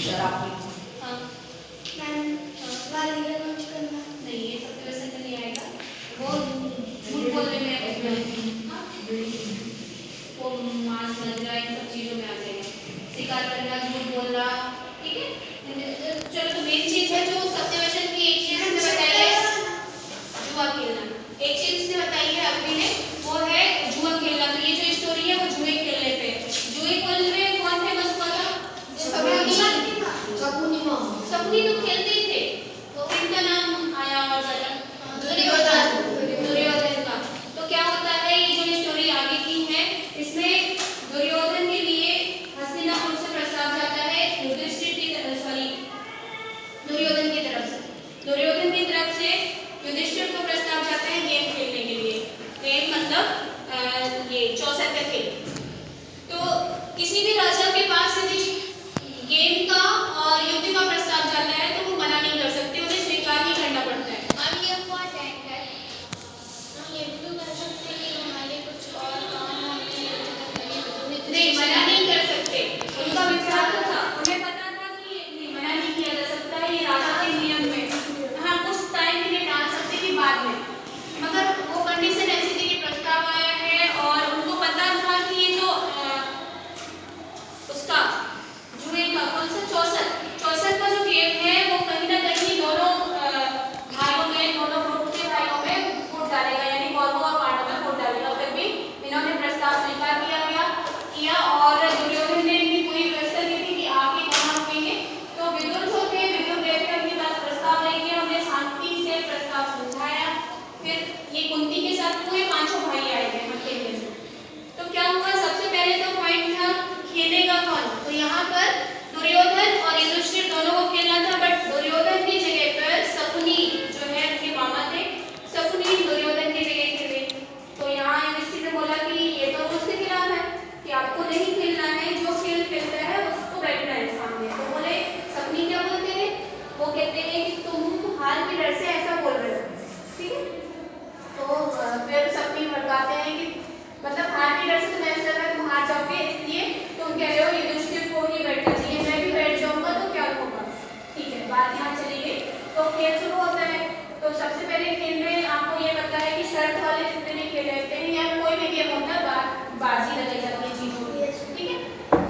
हाँ नहीं, ये सब वैसे तो नहीं आएगा। वो झूठ बोलने में हाँ वो मांस मदिरा इन सब चीज़ों में आ जाएगा। शिकार करना, झूठ बोलना, ठीक है। चलो तो मेन चीज़ है जो सत्यवचन की एक चीज़ हमने बताई है, जुआ खेलना। एक चीज़ इसने बताई है अभी ने, वो है जुआ खेलना। तो ये जो स्टोरी है वो जुए खेलने पे। जुए खेलने में कौन फेमस हुआ था? शकुनी तो खेलते ही थे, तो इनका नाम आया और ज़रा दुर्योधन का। तो क्या होता है, ये जो स्टोरी आगे की है इसमें दुर्योधन के लिए हस्तिनापुर से प्रस्ताव जाता है युधिष्ठिर की सॉरी दुर्योधन की तरफ से। दुर्योधन की तरफ से युधिष्ठिर को प्रस्ताव जाता है गेम खेलने के लिए। गेम मतलब ये 64 का खेल। तो किसी भी राजा के पास यदि गेम का और युद्ध का प्रस्ताव जाता है तो वो मना नहीं कर सकते, उन्हें स्वीकार ही करना पड़ता है। नहीं, मना नहीं कर सकते, उनका विचार तो था, उन्हें पता था कि नहीं मना नहीं किया जा सकता है, ये राजा के नियम में। हाँ कुछ टाइम के लिए डाल सकते कि बाद में, मगर वो कंडीशन ऐसी थी कि प्रस्ताव आया है और उनको पता था कि ये जो उसका जुए का कौन सा 64 का जो गेम है वो कहीं ना कहीं दोनों भाइयों में, दोनों ग्रुप के भाइयों में फूट डालेगा, यानी कौरवों और पांडवों में फूट डालेगा। फिर भी इन्होंने प्रस्ताव स्वीकार किया और दुर्योधन ने इनकी पूरी व्यवस्था की थी कि आप ही कहाँ रुकेंगे। तो विदुर जो थे, विदुर गए थे उनके पास प्रस्ताव लेके, उन्हें शांति से प्रस्ताव समझाया। फिर ये कुंती के साथ पूरे पांचों भाई आए थे खेलने में। तो क्या हुआ, सबसे पहले तो पॉइंट था खेलेगा कौन। तो यहाँ पर दुर्योधन और युधिष्ठिर दोनों को खेलना था, बट दुर्योधन की जगह पर शकुनी जो है उनके मामा थे, शकुनी दुर्योधन की जगह खेले। तो यहाँ युधिष्ठिर ने बोला कि ये तो उसके खिलाफ है कि आपको नहीं खेलना है, जो खेल खेलता है उसको बैठना है सामने। तो बोले शकुनी क्या बोलते हैं, वो कहते हैं कि तुम हार के डर से ऐसा बोल रहे हो, ठीक है। तो फिर शकुनी भड़काते हैं कि मतलब हार के डर से तुम्हें ऐसा लग रहा है तुम हार जाओगे, इसलिए तुम कह रहे हो युधिष्ठिर को ही बैठना चाहिए, मैं भी बैठ जाऊंगा तो क्या होगा, ठीक है। बात यहाँ चली गई। तो खेल शुरू होता है। तो सबसे पहले खेल में आपको ये पता है कि शर्त वाले जितने भी खेल रहते हैं या कोई भी गेम होता है बाजी लगाई जाती है चीजों की, ठीक है।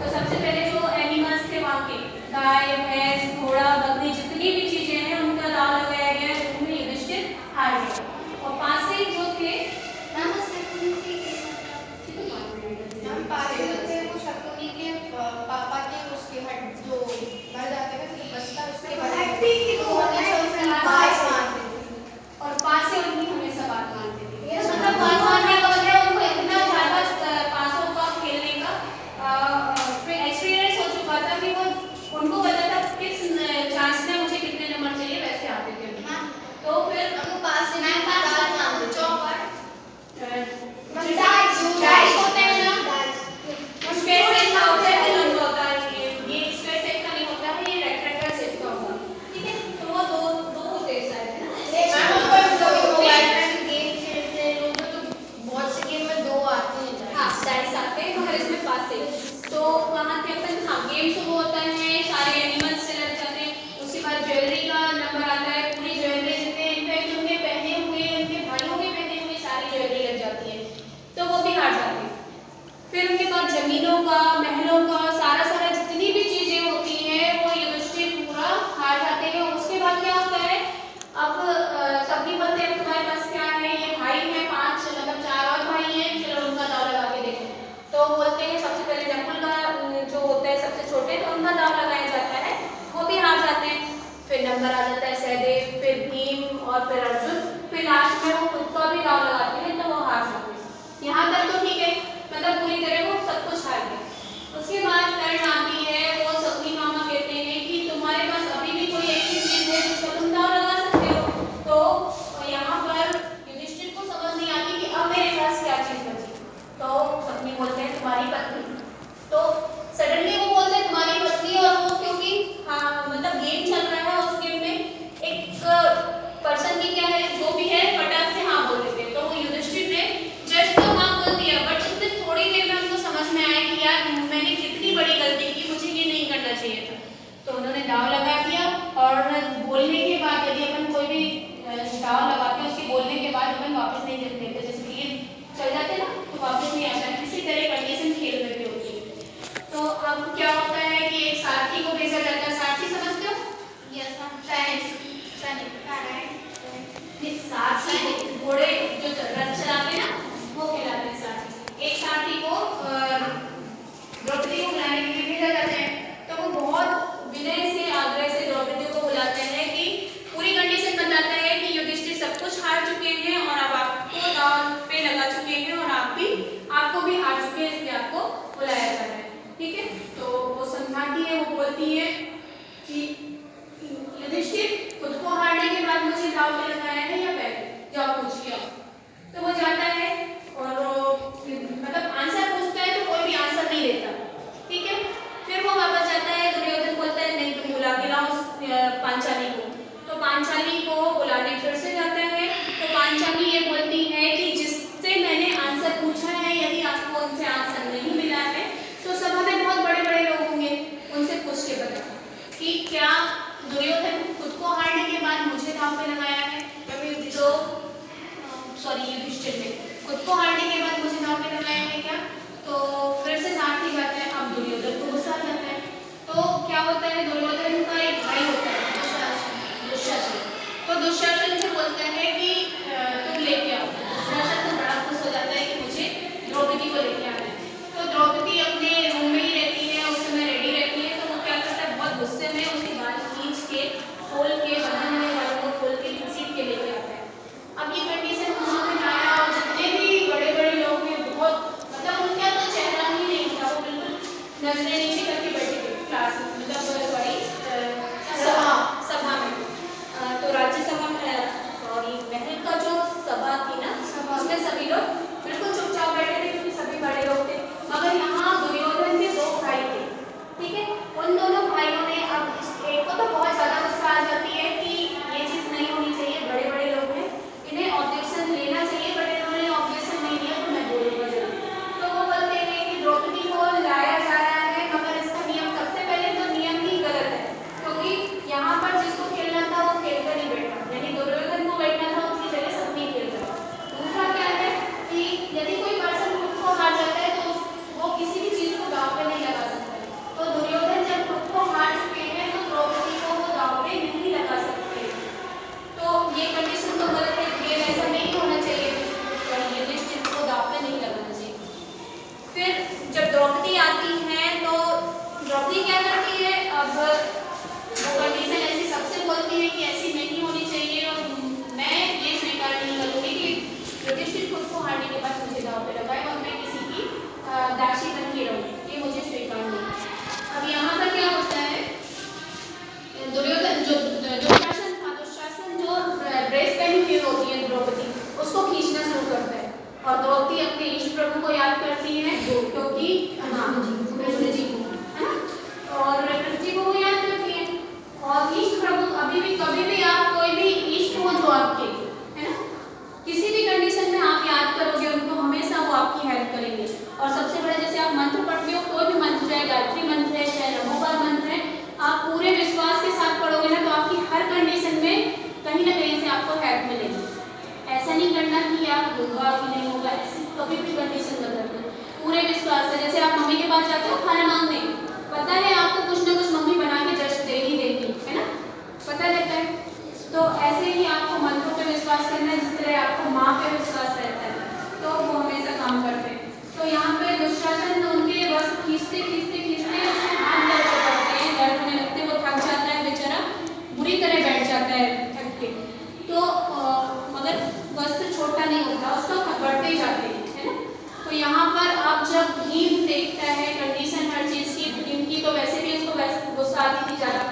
तो सबसे पहले जो एनिमल्स थे वहाँ के गाय भैंस घोड़ा बकरी जितनी भी चीजें हैं उनका दाव लगाया गया, जिसमें युधिष्ठिर हार गया। और 5 से जो थे शकुनी के पापा के उसके हट जो मर जाते हैं फिर बचता उसके बाद और 5 से उनकी हमेशा बात मानते थे। मतलब बात मानने का मतलब उनको इतना ज्यादा 500 का खेलने का एक्सपीरियंस हो चुका था कि वो उनको पता था किस चांस में मुझे कितने नंबर चाहिए, वैसे आते थे। तो फिर हमको 5 से मैं डाइस होते हैं ना, स्क्वायर शेप का होता है, लंबा होता है, ये स्क्वायर शेप का नहीं होता है, ये रेक्टेंगल शेप का होता है, ठीक है। तो वो दो होते हैं शायद, है ना। हाँ डाइस आते हैं मगर इसमें 5 से। तो वहाँ पे अपन हाँ गेम शुरू होता है, सारे एनिमल्स से लग जाते हैं। उसके बाद ज्वेलरी का नंबर आता है, पूरी ज्वेलरी जितने इनफैक्ट उनके पहने हुए उनके भाइयों के पहने हुए सारी ज्वेलरी लग जाती है, तो वो भी हार जाते हैं। फिर उनके बाद जमीनों का महलों का सारा जितनी भी चीजें होती हैं वो युधिष्ठिर पूरा हार जाते हैं। उसके बाद क्या होता है, अब सभी बोलते हैं तुम्हारे पास क्या है, ये भाई है 5 मतलब 4 और भाई हैं, चलो उनका दाव लगा के देखो। तो बोलते हैं सबसे पहले नकुल का जो होता है सबसे छोटे, तो उनका दाव लगाया जाता है, वो भी हार जाते हैं। फिर नंबर आ जाता है सहदेव, फिर भीम और फिर अर्जुन, फिर लास्ट में वो खुद का भी दाव लगाते हैं तो वो हार जाते हैं। यहाँ तक तो ठीक है, मतलब पूरी तरह वो सब कुछ हार गए। उसके बाद टर्न आती है, वो शकुनी मामा कहते हैं कि तुम्हारे पास अभी भी कोई ऐसी चीज है जिसका तुम दाव लगा सकते हो। तो यहाँ पर युधिष्ठिर को समझ नहीं आती कि अब मेरे पास क्या चीज बची। तो शकुनी बोलते हैं तुम्हारी पत्नी। तो सडनली वो बोलते हैं तुम्हारी पत्नी, और वो क्योंकि हाँ मतलब गेम चल रहा है, उस गेम में एक पर्सन की क्या है जो भी है फटाक से हाँ बोल देते हैं। तो वो युधिष्ठिर ने जस्ट तो हाँ बोल दिया, बट उसने थोड़ी देर में उनको अब क्या होता है कि एक सारथी को भेजा जाता है। सारथी समझते हो? यस मैम, सैनिक सैनिक सारथी घोड़े जो रथ चलाते हैं ना, वो कहलाते हैं सारथी। एक सारथी को द्रौपदी को बुलाने के लिए भेजा जाता है। तो वो बहुत विनय से आग्रह से द्रौपदी को बुलाते हैं कि पूरी कंडीशन बताता है कि युधिष्ठिर सब कुछ हार चुके हैं और अब आपको दांव पे लगा चुके हैं और आपको भी हार चुके हैं, इसलिए आपको बुलाया जा रहा है। ठीक है, तो वो समझाती है, वो बोलती है कि युधिष्ठिर खुद को हारने के बाद मुझे दांव पे लगाया है या पहले, जाओ पूछिए आप। तो वो जाता है और मतलब आंसर पूछता है तो कोई भी आंसर नहीं देता। ठीक है, फिर वो वापस जाता है। दुर्योधन बोलता है नहीं, तुम बुला के लाओ पांचाली को। तो पांचाली को बुलाने फिर से जाता है। तो पांचाली ये बोलती है कि जिससे मैंने आंसर पूछा है, यदि आपको उनसे आंसर नहीं मिला है तो सभा में बहुत बड़े बड़े लोग होंगे, उनसे पूछ के बताओ कि क्या दुर्योधन खुद को हारने के बाद मुझे दांव पे लगाया है। तो युधिष्ठिर ने खुद को हारने के बाद मुझे दांव पे लगाया है क्या। तो फिर से सारथी जाता है। अब दुर्योधन को गुस्सा आ जाता है। तो क्या होता है, दुर्योधन का एक भाई होता है दुशासन। तो दुशासन से बोलता है कि तुम लेके आओ। दुशासन तो बड़ा खुश हो जाता है कि मुझे द्रौपदी को लेके आना है। तो द्रौपदी अपने रूम में ही रहती है, उस समय रेडी रहती है। तो वो क्या करता है, बहुत गुस्से में उसके बाल खींच के खोल के बंधन में बालों को खोल के घसीट के लेके आता है। अब ये कंडीशन उन्होंने आया और जितने भी बड़े बड़े लोग हैं बहुत मतलब उनका तो चेहरा ही नहीं था, वो बिल्कुल नजरें नीचे करके बैठे थे क्लास में, मतलब बड़ी सभा में। तो राज्यसभा में सॉरी महल का जो सभा थी ना, उसमें सभी लोग बिल्कुल चुपचाप बैठे थे क्योंकि सभी बड़े लोग थे। मगर यहाँ दुर्योधन के दो भाई थे। ठीक है, उन दोनों भाइयों ने अब एक को तो बहुत ज्यादा गुस्सा आ जाती है कि ये चीज नहीं होनी चाहिए, बड़े बड़े लोग हैं, इन्हें ऑब्जेक्शन लेना चाहिए, बट इन्होंने ऑब्जेक्शन नहीं लिया तो मैं बोलूंगा जरूर। तो वो बोलते हैं कि द्रौपदी को लाया जा रहा है, मगर इसका नियम सबसे पहले तो नियम ही गलत है, क्योंकि यहाँ पर जिसको खेलना था वो खेलकर नहीं बैठा, यानी दुर्योधन को बैठना था, उसकी जगह सब नहीं खेल रहा। दूसरा क्या है कि यदि कोई पर्सन खुद को हार जाता है तो वो किसी भी चीज को दांव पे नहीं लगा सकता। तो दुर्योधन जब खुद को हार चुके हैं तो द्रौपदी को वो दांव पे नहीं लगा सकते। तो ये कंडीशन तो गलत है, ये ऐसा नहीं होना चाहिए, युधिष्ठिर को दांव पे नहीं लगाना चाहिए। फिर जब द्रौपदी आती है तो द्रौपदी क्या करती है, अब वो कंडीशन ऐसी सबसे बोलती है कि ऐसी नहीं होनी चाहिए और मैं ये स्वीकार नहीं करूँगी कि युधिष्ठिर खुद को हारने के बाद मुझे दांव पे लगाए और मैं किसी की दासी बन के रहूँ, ये मुझे स्वीकार नहीं। अब यहाँ पर क्या होता है, दुर्योधन जो दुशासन था, दुशासन जो ड्रेस पहनी हुई होती है द्रौपदी, उसको खींचना शुरू करता है और द्रौपदी अपने इष्ट प्रभु को याद करती है, क्योंकि कृष्ण जी को, है ना, और कृष्ण जी को वो याद करती है। और इष्ट प्रभु अभी भी कभी भी आप कोई भी इष्ट हो जो आपके, है ना, किसी भी कंडीशन में आप याद करोगे उनको, हमेशा वो आपकी हेल्प करेंगे। और सबसे बड़ा, जैसे आप मंत्र पढ़ते हो, कोई भी मंत्र, चाहे गायत्री मंत्र है, चाहे नमोकार मंत्र है, आप पूरे विश्वास के साथ पढ़ोगे ना तो आपकी हर कंडीशन में कहीं ना कहीं से आपको हेल्प मिलेगी। ऐसा नहीं करना कि आप होगा कि नहीं होगा, ऐसी कभी भी कंडीशन मत रखना, पूरे विश्वास से। जैसे आप मम्मी के पास जाते हो खाना मांगने, पता है आपको कुछ ना कुछ मम्मी बना के जस्ट दे ही देगी, है ना, पता रहता है। तो ऐसे ही आपको मंत्रों पे विश्वास करना है, जिस तरह आपको माँ पे विश्वास रहता है, तो वो हमेशा काम करते हैं। तो यहाँ पे दुशासन उनके बस खींचते खींचते खींचते उसके हाथ दर्द करते हैं, दर्द होने लगते, वो थक जाता है बेचारा, बुरी तरह बैठ जाता है थक के। तो मगर वस्त्र छोटा नहीं होता, उसका बढ़ते ही जाते हैं, है ना। तो यहाँ पर अब जब भीम देखता है कंडीशन हर चीज की, भीम की तो वैसे भी उसको गुस्सा आती थी ज्यादा,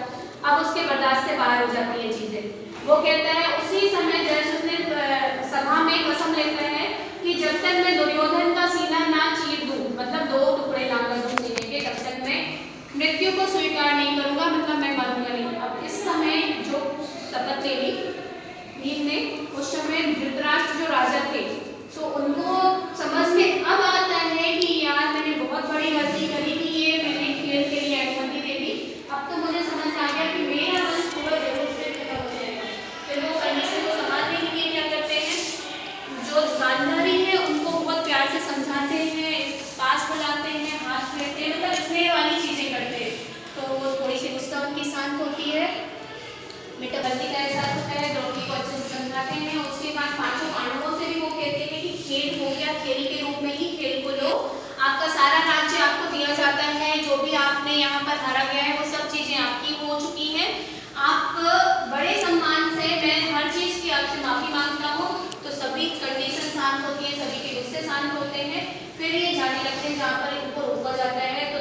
अब उसके बर्दाश्त से बाहर हो जाती है चीजें। वो कहता है, उसी समय जैसे उसने सभा में कसम लेता है कि जब तक मैं दुर्योधन का सीना ना चीर दूं, मतलब 2 टुकड़े ना कर दूं सीने के, तब तक मैं मृत्यु को स्वीकार नहीं करूंगा, मतलब मैं मरूंगा नहीं। अब इस समय जो शपथ ले ली भीम ने, उस समय धृतराष्ट्र जो राजा थे, तो उनको समझ में अब आता है कि यार मैंने बहुत बड़ी गलती करी कि ये मैंने खेल के लिए अनुमति दे दी, अब तो मुझे समझ आ गया कि मेरा वंश पूरा जरूर से खत्म हो जाएगा। फिर वो कंडीशन को संभालने के लिए क्या करते हैं, जो गांधारी है उनको बहुत प्यार से समझाते हैं, पास बुलाते हैं, हाथ फेरते हैं, मतलब स्नेह वाली चीजें शांत होती है, मित्रवल्ली का एहसास होता है, द्रौपदी को अच्छे से समझाते हैं। उसके बाद पांचों पांडवों से भी वो कहते हैं कि खेल हो गया, खेल के रूप में ही खेल को लो, आपका सारा राज्य आपको दिया जाता है, जो भी आपने यहाँ पर हारा गया है वो सब चीजें आपकी हो चुकी हैं, आप बड़े सम्मान से, मैं हर चीज की आपसे माफी मांगता हूँ। तो सभी कंडीशन शांत होती है, सभी के गुस्से शांत होते हैं, फिर ये जाने लगते हैं जहाँ पर इनको रोका जाता है। तो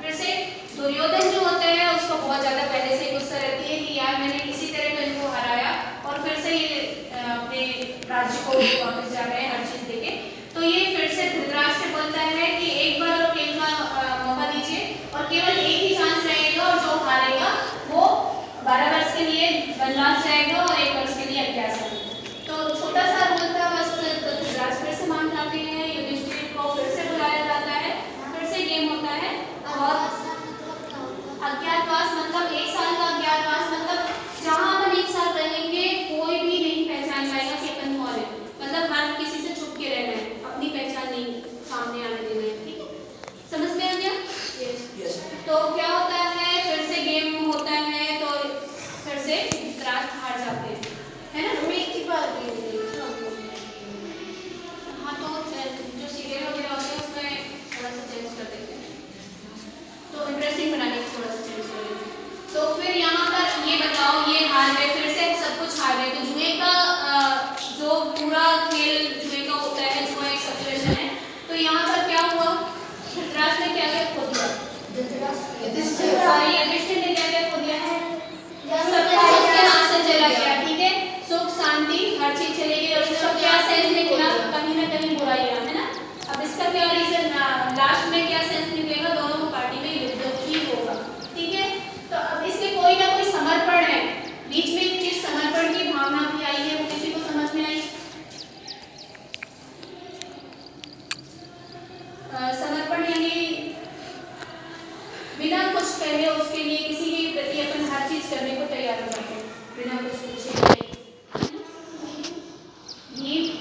फिर से दुर्योधन जो होता है उसको बहुत ज्यादा पहले से गुस्सा रहती है कि यार मैंने किसी तरह तो इनको हराया और फिर से ये अपने राज्य को वापस जा रहे हैं हर चीज देके। तो ये फिर से धृतराष्ट्र बोलता है कि एक बार और खेल का मौका दीजिए और केवल एक ही चांस रहेगा और जो हारेगा वो 12 वर्ष के लिए वनवास जाएगा और 1 वर्ष के लिए अज्ञातवास। तो छोटा सा रोल था बस, धृतराष्ट्र फिर से मान जाते हैं, युधिष्ठिर को फिर से बुलाया जाता है, फिर से गेम होता है। और अज्ञातवास मतलब 1 साल का अज्ञातवास, मतलब जहाँ अपन 1 साल रहेंगे कोई भी नहीं पहचान पाएगा कि अपन कौन है, मतलब हर किसी से छुप के रहना है, अपनी पहचान नहीं सामने आने देना है, ठीक है, समझ में आ गया? तो क्या होता है, फिर से गेम होता है, तो फिर से धृतराष्ट्र हार जाते हैं, है ना? एक ही बात भी नहीं हाँ, तो जो सीरियल वगैरह होते हैं उसमें थोड़ा सा चेंज कर देते हैं, तो इंटरेस्टिंग बनाने की थोड़ा सा चेंज कर देते हैं। तो फिर यहाँ पर ये बताओ, ये हार गए, फिर से सब कुछ हार गए, तो जुए का जो पूरा खेल जुए का होता है, जुआ एक सब्सिट्यूशन है। तो यहाँ पर क्या हुआ, धृतराष्ट्र ने क्या क्या खो दिया, युधिष्ठिर ने क्या क्या खो दिया है, सब कुछ उसके हाथ से चला गया, ठीक है, सुख शांति हर चीज चली गई और उसका क्या सेंस निकला, कहीं ना कहीं बुराइयां, है ना? अब इसका क्या रीजन, लास्ट में क्या सेंस निकलेगा, दोनों पार्टी में युद्ध ही होगा, ठीक है। तो अब इसके कोई ना कोई समर्पण है, बीच में एक चीज समर्पण की भावना भी आई है, वो किसी को समझ में आई? समर्पण यानी बिना कुछ कहे उसके लिए किसी के प्रति अपन हर चीज करने को तैयार हो जाते हैं, बिना कुछ पूछे।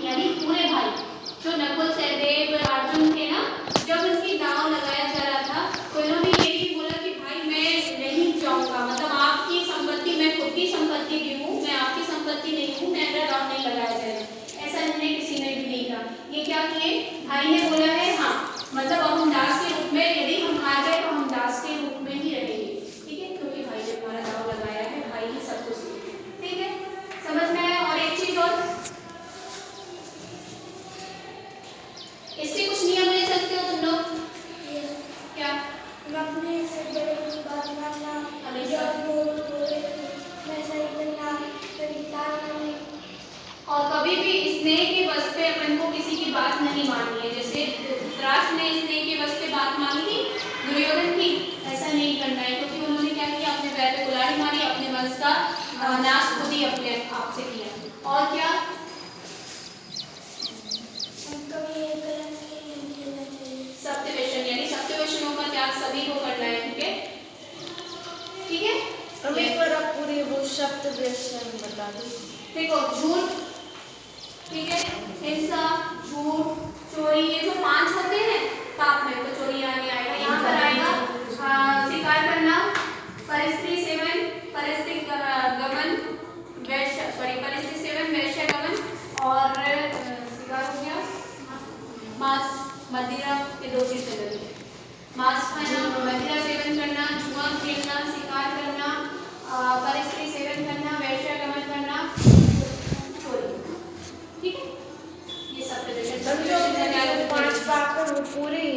यानी पूरे भाई जो नकुल सहदेव अर्जुन थे ना, जब उनकी दांव लगाया जा रहा था तो इन्होंने ये भी बोला कि भाई मैं नहीं जाऊंगा, मतलब आपकी संपत्ति, मैं खुद की संपत्ति भी हूँ, मैं आपकी संपत्ति नहीं हूँ, मेरा दांव नहीं लगाया जाएगा, ऐसा इन्होंने किसी ने भी नहीं कहा। ये क्या किए, भाई ने बोला है हाँ, मतलब अब हम दास के रूप में, यदि हम हार गए तो हम दास के रूप में ही रहेंगे, ठीक है, क्योंकि भाई ने हमारा दांव लगाया है, भाई ही सब कुछ, ठीक है, समझ में आया? और एक चीज और, इससे कुछ नियम ले सकते हो तुम लोग, क्या? अपने से बड़े की बात मानना, हमेशा वैसा ही करना, कभी टालना नहीं, और कभी भी स्नेह के बस पे अपन को किसी की बात नहीं माननी है। जैसे धृतराष्ट्र ने स्नेह के बस पे बात मानी थी दुर्योधन की, ऐसा नहीं करना है, क्योंकि उन्होंने क्या किया, अपने पैर पे कुल्हाड़ी मारी, अपने वंश का नाश खुद ही अपने आप से किया। और क्या, सत्यवेशन, यानी सत्यवेशनों का त्याग सभी को करना है, ठीक है, ठीक है। अभी पर आप पूरी वो शब्द बता दो। देखो, झूठ, ठीक है,